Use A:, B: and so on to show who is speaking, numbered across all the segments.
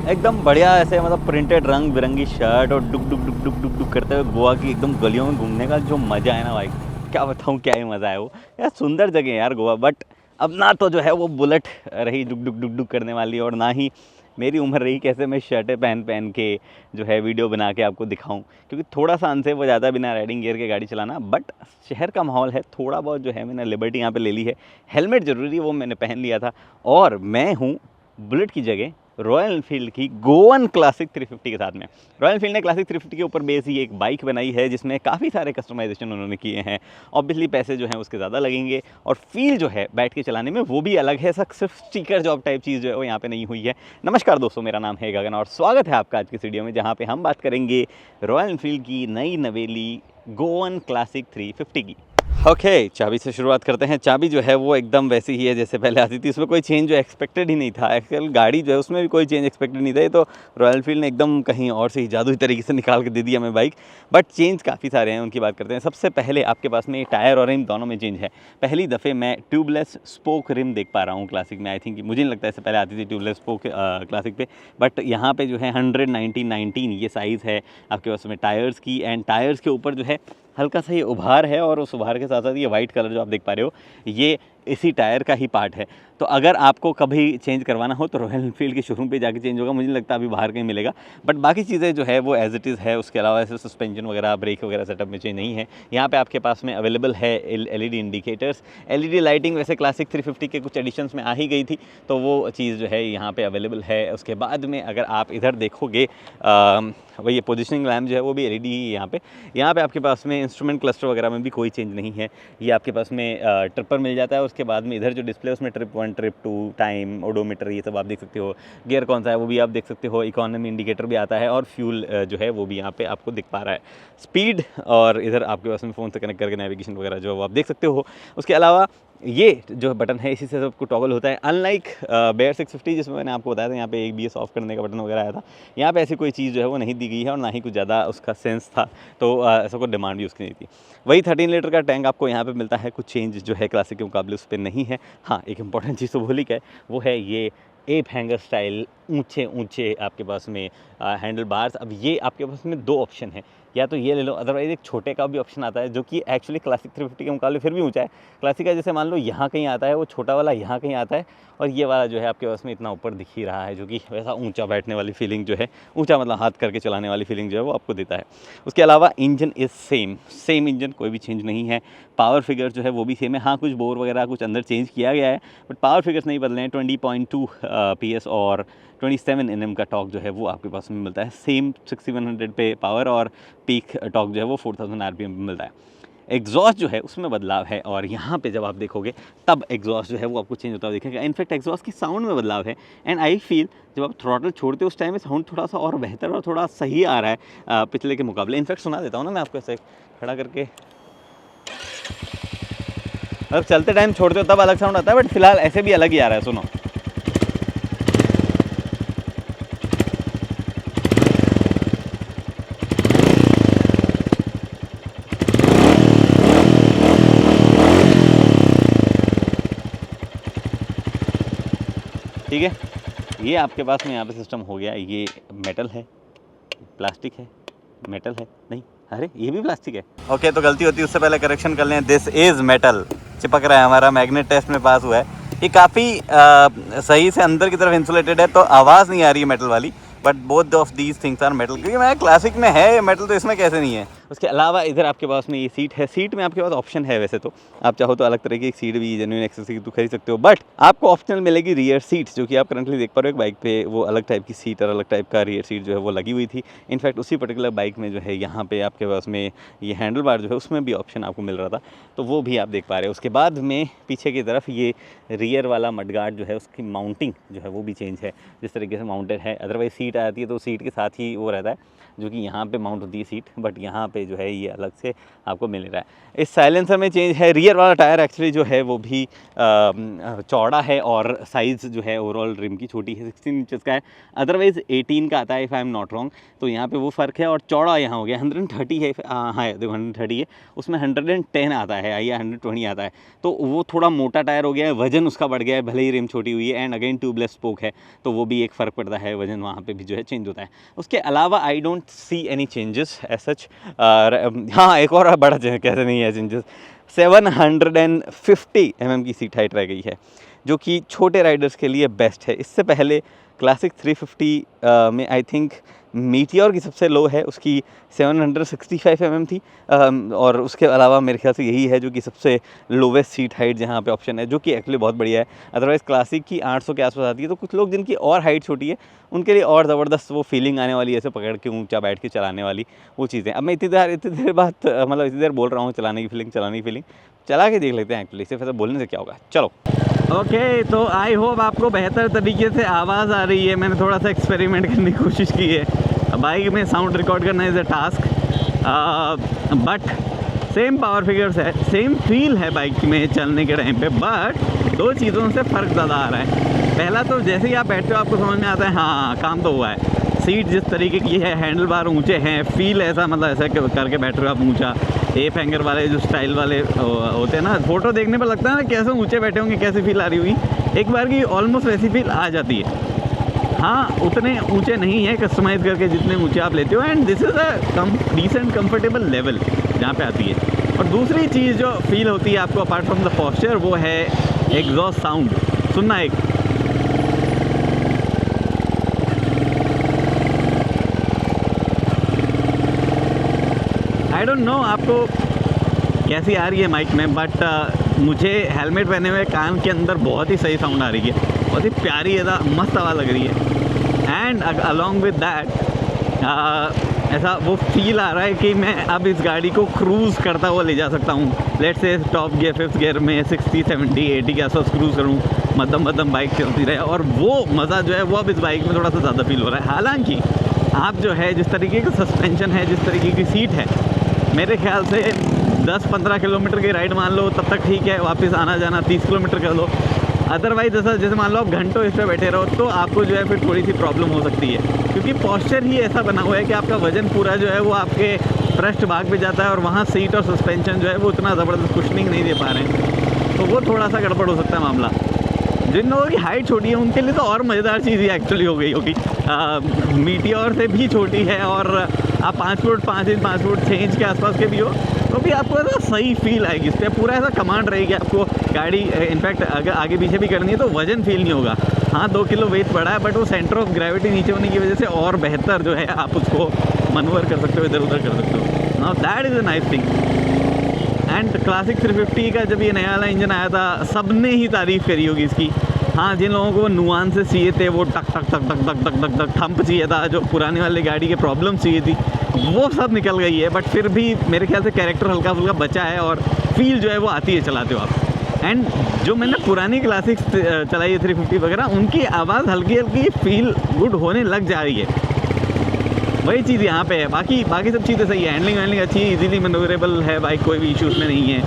A: एकदम बढ़िया ऐसे मतलब प्रिंटेड रंग बिरंगी शर्ट और डुक डुक डुक डुक डुक डुक करते हुए गोवा की एकदम गलियों में घूमने का जो मज़ा है ना भाई, क्या बताऊँ क्या ही मज़ा है वो। यार सुंदर जगह है यार गोवा, बट अब ना तो जो है वो बुलेट रही डुक डुक डुक डुक करने वाली, और ना ही मेरी उम्र रही कैसे मैं शर्टें पहन पहन के जो है वीडियो बना के आपको दिखाऊं, क्योंकि थोड़ा सा अनसेफ हो जाता है बिना राइडिंग गियर के गाड़ी चलाना। बट शहर का माहौल है, थोड़ा बहुत जो है मैंने लिबर्टी यहाँ पे ले ली है। हेलमेट ज़रूरी वो मैंने पहन लिया था, और मैं हूँ बुलेट की जगह रॉयल एनफील्ड की गोवन क्लासिक 350 के साथ में। रॉयल एनफील्ड ने क्लासिक 350 के ऊपर बेस ही एक बाइक बनाई है जिसमें काफ़ी सारे कस्टमाइजेशन उन्होंने किए हैं। ऑब्वियसली पैसे जो हैं उसके ज़्यादा लगेंगे, और फील जो है बैठ के चलाने में वो भी अलग है। सिर्फ स्टिकर जॉब टाइप चीज़ जो है वो यहाँ पे नहीं हुई है। नमस्कार दोस्तों, मेरा नाम है गगन और स्वागत है आपका आज की वीडियो में, जहाँ पे हम बात करेंगे रॉयल एनफील्ड की नई नवेली गोवन क्लासिक 350 की। ओके, चाबी से शुरुआत करते हैं। चाबी जो है वो एकदम वैसी ही है जैसे पहले आती थी, उसमें कोई चेंज जो एक्सपेक्टेड ही नहीं था। एक्चुअल गाड़ी जो है उसमें भी कोई चेंज एक्सपेक्टेड नहीं था। ये तो रॉयल एनफील्ड ने एकदम कहीं और से ही जादुई तरीके से निकाल के दे दिया हमें बाइक। बट चेंज काफ़ी सारे हैं, उनकी बात करते हैं। सबसे पहले आपके पास में टायर और रिम दोनों में चेंज है। पहली दफ़े मैं ट्यूबलेस स्पोक रिम देख पा रहा हूँ क्लासिक में। आई थिंक मुझे नहीं लगता इससे पहले आती थी ट्यूबलेस स्पोक क्लासिक पे, बट यहाँ पे जो है 100/19 ये साइज़ है आपके पास में टायर्स की। एंड टायर्स के ऊपर जो है हल्का सा ये उभार है, और उस उभार के साथ साथ ये वाइट कलर जो आप देख पा रहे हो ये इसी टायर का ही पार्ट है। तो अगर आपको कभी चेंज करवाना हो तो रॉयल एनफील्ड के शोरूम पे जाके चेंज होगा, मुझे नहीं लगता अभी बाहर कहीं मिलेगा। बट बाकी चीज़ें जो है वो एज इट इज़ है। उसके अलावा ऐसे सस्पेंशन वगैरह ब्रेक वगैरह सेटअप में चेंज नहीं है। यहाँ पे आपके पास में अवेलेबल है एलईडी इंडिकेटर्स, एलईडी लाइटिंग। वैसे क्लासिक 350 के कुछ एडिशंस में आ ही गई थी, तो वो चीज़ जो है यहाँ पे अवेलेबल है। उसके बाद में अगर आप इधर देखोगे वही ये पोजिशनिंग लैम्प जो है वो भी एलईडी ही है यहाँ पे आपके पास में इंस्ट्रूमेंट क्लस्टर वगैरह में भी कोई चेंज नहीं है। ये आपके पास में ट्रिपर मिल जाता है। उसके बाद में इधर जो डिस्प्ले उसमें ट्रिप 1 ट्रिप 2 टाइम ओडोमीटर ये सब आप देख सकते हो। गियर कौन सा है वो भी आप देख सकते हो। इकोनॉमी इंडिकेटर भी आता है, और फ्यूल जो है वो भी यहाँ पे आपको दिख पा रहा है। स्पीड और इधर आपके पास में फ़ोन से कनेक्ट करके नेविगेशन वगैरह जो है वो आप देख सकते हो। उसके अलावा ये जो बटन है इसी से सबको टॉगल होता है। अनलाइक बेयर 650 जिसमें मैंने आपको बताया था यहाँ पे ABS ऑफ करने का बटन वगैरह आया था, यहाँ पे ऐसी कोई चीज़ जो है वो नहीं दी गई है, और ना ही कुछ ज़्यादा उसका सेंस था, तो ऐसा कोई डिमांड भी उसकी नहीं थी। वही 13 लीटर का टैंक आपको यहाँ पे मिलता है। कुछ चेंज जो है क्लासिक के मुकाबले उस पर नहीं है। हाँ, एक इंपॉर्टेंट चीज़ तो भूल ही गए, वो है ये एप हैंगर स्टाइल ऊंचे ऊंचे आपके पास में हैंडल बार्स। अब ये आपके पास में दो ऑप्शन है, या तो ये ले लो, अदरवाइज एक छोटे का भी ऑप्शन आता है जो कि एक्चुअली क्लासिक 350 के मुकाबले फिर भी ऊंचा है। क्लासिक का जैसे मान लो यहाँ कहीं आता है, वो छोटा वाला यहाँ कहीं आता है, और ये वाला जो है आपके पास में इतना ऊपर दिख ही रहा है, जो कि वैसा ऊंचा बैठने वाली फीलिंग जो है, ऊंचा मतलब हाथ करके चलाने वाली फीलिंग जो है वो आपको देता है। उसके अलावा इंजन इज़ सेम इंजन, कोई भी चेंज नहीं है। पावर फिगर जो है वो भी सेम है। हाँ, कुछ बोर वगैरह कुछ अंदर चेंज किया गया है, बट पावर फिगर्स नहीं बदले हैं। 20.2 PS और 27 Nm का टॉर्क जो है वो आपके पास में मिलता है। सेम 6100 पे पावर, और पीक टॉर्क जो है वो 4000 RPM पे मिलता है। एग्जॉस्ट जो है उसमें बदलाव है, और यहाँ पे जब आप देखोगे तब एग्जॉस्ट जो है वो आपको चेंज होता हुआ दिखेगा। इनफैक्ट एग्जॉस्ट की साउंड में बदलाव है। एंड आई फील जब आप थ्रॉटल छोड़ते हो उस टाइम में साउंड थोड़ा सा और बेहतर और थोड़ा सही आ रहा है पिछले के मुकाबले। इनफैक्ट सुना देता हूँ ना मैं आपको ऐसे खड़ा करके, मतलब चलते टाइम छोड़ते हो तब अलग साउंड आता है, बट फिलहाल ऐसे भी अलग ही आ रहा है, सुनो। ठीक है, ये आपके पास में यहाँ पे सिस्टम हो गया। ये मेटल है, प्लास्टिक है, मेटल है, नहीं, अरे ये भी प्लास्टिक है। ओके, तो गलती होती है उससे पहले करेक्शन कर लें। दिस इज़ मेटल, चिपक रहा है, हमारा मैग्नेट टेस्ट में पास हुआ है। ये काफ़ी सही से अंदर की तरफ इंसुलेटेड है, तो आवाज़ नहीं आ रही है मेटल वाली। But both of these things are metal, क्योंकि मैं क्लासिक में है मेटल, तो इसमें कैसे नहीं है। उसके अलावा इधर आपके पास में ये सीट है। सीट में आपके पास ऑप्शन है, वैसे तो आप चाहो तो अलग तरह की एक सीट भी जेन्युइन एक्सेस की तो खरीद सकते हो, बट आपको ऑप्शनल मिलेगी रियर सीट, जो कि आप करंटली देख पा रहे हो। एक बाइक पे वो अलग टाइप की सीट और अलग टाइप का रियर सीट जो है वो लगी हुई थी। इनफैक्ट उसी पर्टिकुलर बाइक में जो है यहाँ पे आपके पास में ये हैंडल बार जो है उसमें भी ऑप्शन आपको मिल रहा था, तो वो भी आप देख पा रहे हो। उसके बाद में पीछे की तरफ ये रियर वाला मडगार्ड जो है उसकी माउंटिंग जो है वो भी चेंज है, जिस तरीके से माउंटेड है। अदरवाइज सीट आती है तो सीट के साथ ही वो रहता है, जो कि यहाँ पे माउंट होती है सीट, बट यहाँ पे पे जो है ये अलग से आपको मिल रहा है। इस साइलेंसर में चेंज है, रियर वाला टायर एक्चुअली जो है वो भी चौड़ा है और साइज़ जो है ओवरऑल रिम की छोटी है, 16 इंचज़ का है। अदरवाइज़ 18 का आता है if I am not wrong, तो यहाँ पे वो फ़र्क है। और चौड़ा यहाँ हो गया 130 है, हाँ देखो 130 है, उसमें 110 आता है या 120 आता है, तो वो थोड़ा मोटा टायर हो गया है, वजन उसका बढ़ गया है, भले ही रिम छोटी हुई है। एंड अगेन ट्यूबलेस स्पोक है, तो वो भी एक फ़र्क पड़ता है, वजन वहाँ पे भी जो है चेंज होता है। उसके अलावा I don't see any changes as such. हाँ, एक और बड़ा कैसे नहीं है चेंजेस, 750 की सीट हाइट रह गई है, जो कि छोटे राइडर्स के लिए बेस्ट है। इससे पहले क्लासिक 350 में आई थिंक मीटियोर की सबसे लो है, उसकी 765 थी, और उसके अलावा मेरे ख्याल से यही है जो कि सबसे लोवेस्ट सीट हाइट जहाँ पे ऑप्शन है, जो कि एक्चुअली बहुत बढ़िया है। अदरवाइज़ क्लासिक की 800 के आसपास आती है, तो कुछ लोग जिनकी और हाइट छोटी है उनके लिए और ज़बरदस्त वो फीलिंग आने वाली है, ऐसे पकड़ के ऊँचा बैठ के चलाने वाली वो चीज़ें। अब मैं इतनी देर बात मतलब इतनी देर बोल रहा हूँ चलाने की फीलिंग, चला के देख लेते हैं एक्चुअली, सिर्फ ऐसा बोलने से क्या होगा। चलो ओके, तो आई होप आपको बेहतर तरीके से आवाज़ आ रही है। मैंने थोड़ा सा एक्सपेरिमेंट करने की कोशिश की है। बाइक में साउंड रिकॉर्ड करना is a task, but same power figures है, सेम फील है बाइक में चलने के टाइम पे, बट दो चीज़ों से फ़र्क ज़्यादा आ रहा है। पहला तो जैसे ही आप बैठते हो आपको समझ में आता है हाँ काम तो हुआ है। सीट जिस तरीके की है, हैंडल बार ऊँचे हैं, फील ऐसा मतलब ऐसा करके बैठ रहे हो आप ऊँचा। एप हैंगर वाले जो स्टाइल वाले होते हैं ना, फ़ोटो देखने पर लगता है ना कैसे ऊँचे बैठे होंगे, कैसी फील आ रही होगी, एक बार की ऑलमोस्ट वैसी फील आ जाती है। हाँ, उतने ऊंचे नहीं है कस्टमाइज़ करके जितने ऊंचे आप लेते हो, and this is a decent comfortable level जहाँ पे आती है। और दूसरी चीज़ जो फील होती है आपको अपार्ट फ्रॉम द पॉस्चर, वो है एग्जॉस्ट साउंड सुनना। एक आई डोंट नो आपको कैसी आ रही है माइक में, बट मुझे हेलमेट पहने हुए कान के अंदर बहुत ही सही साउंड आ रही है, बहुत ही प्यारी है, मस्त आवाज़ लग रही है। एंड अलॉन्ग विद दैट ऐसा वो फील आ रहा है कि मैं अब इस गाड़ी को क्रूज़ करता हुआ ले जा सकता हूँ। Let's say top gear, fifth gear में 60, 70, 80 के आसपास क्रूज़ करूँ, मध्यम बाइक चलती रहे, और वो मज़ा जो है वो अब इस बाइक में थोड़ा सा ज़्यादा फील हो रहा है। हालांकि आप जो है जिस तरीके का सस्पेंशन है, जिस तरीके की सीट है, मेरे ख्याल से 10-15 किलोमीटर की राइड मान लो तब तक ठीक है, वापस आना जाना 30 किलोमीटर कर लो। अदरवाइज जैसे मान लो आप घंटों इस पर बैठे रहो तो आपको जो है फिर थोड़ी सी प्रॉब्लम हो सकती है, क्योंकि पॉस्चर ही ऐसा बना हुआ है कि आपका वजन पूरा जो है वो आपके पृष्ठ भाग पे जाता है, और वहाँ सीट और सस्पेंशन जो है वो उतना ज़बरदस्त कुशनिंग नहीं दे पा रहे हैं, तो वो थोड़ा सा गड़बड़ हो सकता है मामला। जिन लोगों की हाइट छोटी है उनके लिए तो और मज़ेदार चीज़ ही एक्चुअली हो गई होगी। मीटियोर से भी छोटी है, और आप 5 फुट 5 इंच 5 फुट 6 इंच के आसपास के भी हो तो भी आपको ऐसा सही फील आएगी, इस पर पूरा ऐसा कमांड रहेगी आपको गाड़ी। इनफैक्ट अगर आगे पीछे भी करनी है तो वजन फील नहीं होगा। हाँ 2 किलो वेट बढ़ा है, बट वो सेंटर ऑफ ग्रेविटी नीचे होने की वजह से और बेहतर जो है आप उसको मनोवर कर सकते हो, इधर उधर कर सकते हो। Now that is a nice thing. And classic 350 का जब ये नया वाला इंजन आया था सबने ही तारीफ़ करी होगी इसकी। हाँ, जिन लोगों को नुआंस से चाहिए थे, वो टक टक टक टक टक टक टक टक थंप चाहिए था, जो पुराने वाली गाड़ी के प्रॉब्लम चाहिए थी, वो सब निकल गई है। बट फिर भी मेरे ख्याल से कैरेक्टर हल्का फुल्का बचा है, और फील जो है वो आती है चलाते हो आप। एंड जो मैंने पुरानी क्लासिक्स चलाई है 350 वगैरह, उनकी आवाज़ हल्की हल्की फील गुड होने लग जा रही है। वही चीज़ यहाँ पे है, बाकी सब चीज़ें सही है। हैंडलिंग अच्छी है, इजीली मैनूवरेबल है बाइक, कोई भी इशू उसमें नहीं है।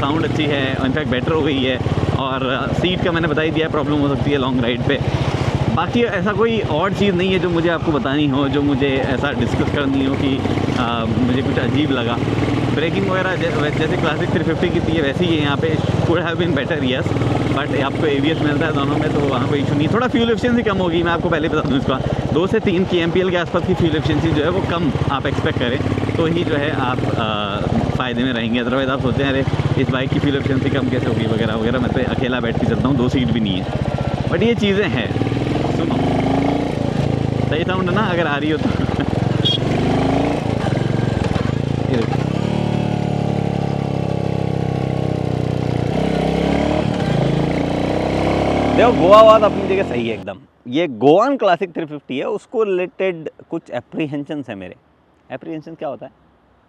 A: साउंड अच्छी है, इनफैक्ट बेटर हो गई है, और सीट का मैंने बता ही दिया, प्रॉब्लम हो सकती है लॉन्ग राइड पे। बाकी ऐसा कोई और चीज़ नहीं है जो मुझे आपको बतानी हो, जो मुझे ऐसा डिस्कस करनी हो कि मुझे कुछ अजीब लगा। ब्रेकिंग वगैरह जैसे क्लासिक 350 की थी है वैसे ही है यहाँ पे, could have been better yes, but आपको ABS मिलता है दोनों में, तो वहाँ कोई इशू नहीं। थोड़ा फ्यूल एफिशिएंसी कम होगी, मैं आपको पहले बता दूँ इसका 2 से 3 kmpl के आसपास की फ्यूल एफिशिएंसी जो है वो कम आप एक्सपेक्ट करें, तो ही जो है आप फ़ायदे में रहेंगे। अदरवाइज़ आप सोचते हैं अरे इस बाइक की फ्यूल एफिशिएंसी कम कैसे होगी वगैरह वगैरह। मैं तो अकेला बैठ के चलता हूँ, 2 सीट भी नहीं है, बट ये चीज़ें हैं। सुनो, सही साउंड है ना अगर आ रही हो तो। देखो गोवा वाद अपनी जगह सही है एकदम। ये गोवान क्लासिक 350 है, उसको रिलेटेड कुछ एप्रीहेंशन है मेरे। एप्रीहेंशन क्या होता है?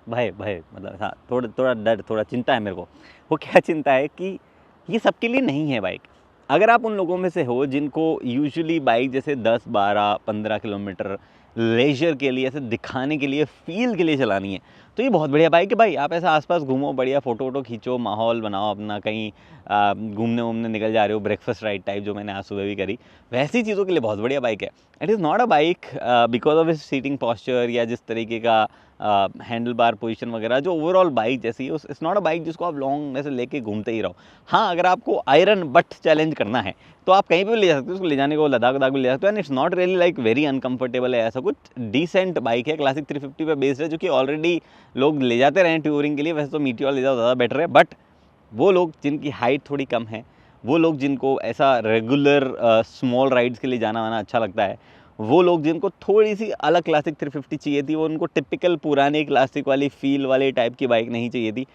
A: भय मतलब हाँ, थोड़ा डर, थोड़ा चिंता है मेरे को। वो क्या चिंता है कि ये सबके लिए नहीं है बाइक। अगर आप उन लोगों में से हो जिनको यूजुअली बाइक जैसे 10, 12, 15 किलोमीटर लेजर के लिए, ऐसे दिखाने के लिए, फील के लिए चलानी है तो ये बहुत बढ़िया बाइक है भाई। आप ऐसा आसपास घूमो, बढ़िया फ़ोटो वोटो खींचो, माहौल बनाओ अपना, कहीं घूमने वूमने निकल जा रहे हो, ब्रेकफास्ट राइड टाइप जो मैंने आज सुबह भी करी, वैसी चीज़ों के लिए बहुत बढ़िया बाइक है। It is not a bike because of इस सीटिंग पॉस्चर या जिस तरीके का हैंडल बार पोजिशन वगैरह जो ओवरऑल बाइक जैसी है, इट्स नॉट अ बाइक जिसको आप लॉन्ग ऐसे लेके घूमते ही रहो। हाँ, अगर आपको आयरन बट चैलेंज करना है तो आप कहीं पे भी ले जा सकते हो उसको, ले जाने को लद्दाख वद्दाख भी ले जा सकते हो। And it's not really like very uncomfortable है, ऐसा कुछ डिसेंट बाइक है, क्लासिक 350 पे बेस्ड है, जो कि ऑलरेडी लोग ले जाते रहे हैं टूरिंग के लिए। वैसे तो मीटियोर ले जाओ ज़्यादा बेटर है, बट वो लोग जिनकी हाइट थोड़ी कम है, वो लोग जिनको ऐसा रेगुलर स्मॉल राइड्स के लिए जाना वाना अच्छा लगता है, वो लोग जिनको थोड़ी सी अलग क्लासिक 350 चाहिए थी, वो उनको टिपिकल पुरानी क्लासिक वाली फील वाली टाइप की बाइक नहीं चाहिए थी,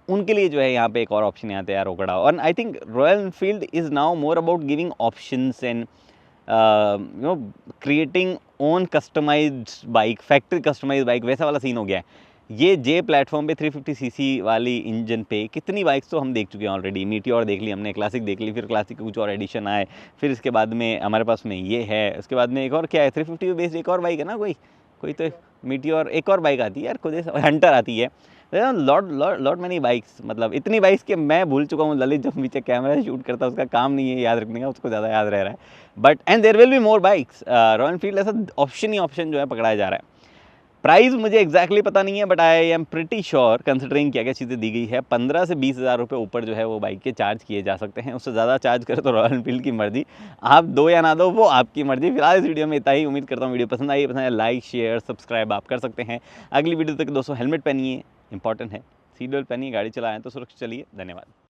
A: उनके लिए जो है यहाँ पे एक और ऑप्शन यहाँ तैयार होकर। और I think Royal Enfield is now more about giving options and you know creating own customised bike, factory customised bike, वैसा वाला सीन हो गया है। ये जे प्लेटफॉर्म पे 350 सीसी वाली इंजन पे कितनी बाइक्स तो हम देख चुके हैं ऑलरेडी। मीटियोर देख ली हमने, क्लासिक देख ली, फिर क्लासिक के कुछ और एडिशन आए, फिर इसके बाद में हमारे पास में ये है, उसके बाद में एक और क्या है 350 पे बेस्ड एक और बाइक है ना, कोई तो मीटियोर, एक और बाइक आती है यार, खुद हंटर आती है। लॉट मैनी बाइक्स, मतलब इतनी बाइक्स कि मैं भूल चुका हूँ। ललित जो पीछे कैमरा शूट करता है उसका काम नहीं है याद रखने का, उसको ज़्यादा याद रह रहा है। But and there will be more bikes. Royal Enfield ऐसा ऑप्शन ही ऑप्शन जो है पकड़ाया जा रहा है। प्राइस मुझे एग्जैक्टली पता नहीं है, but I am pretty sure considering क्या क्या चीज़ें दी गई है, 15 से 20 हज़ार रुपये ऊपर जो है वो बाइक के चार्ज किए जा सकते हैं। उससे ज़्यादा चार्ज करें तो रॉयल एनफील्ड की मर्जी, आप दो या ना दो वो आपकी मर्जी। फिलहाल इस वीडियो में इतना ही, उम्मीद करता हूँ वीडियो पसंद आई, लाइक शेयर सब्सक्राइब आप कर सकते हैं। अगली वीडियो तक दोस्तों हेलमेट पहनिए, इंपॉर्टेंट है, सीट बेल्ट पहनिए, गाड़ी चलाएं तो सुरक्षित चलिए। धन्यवाद।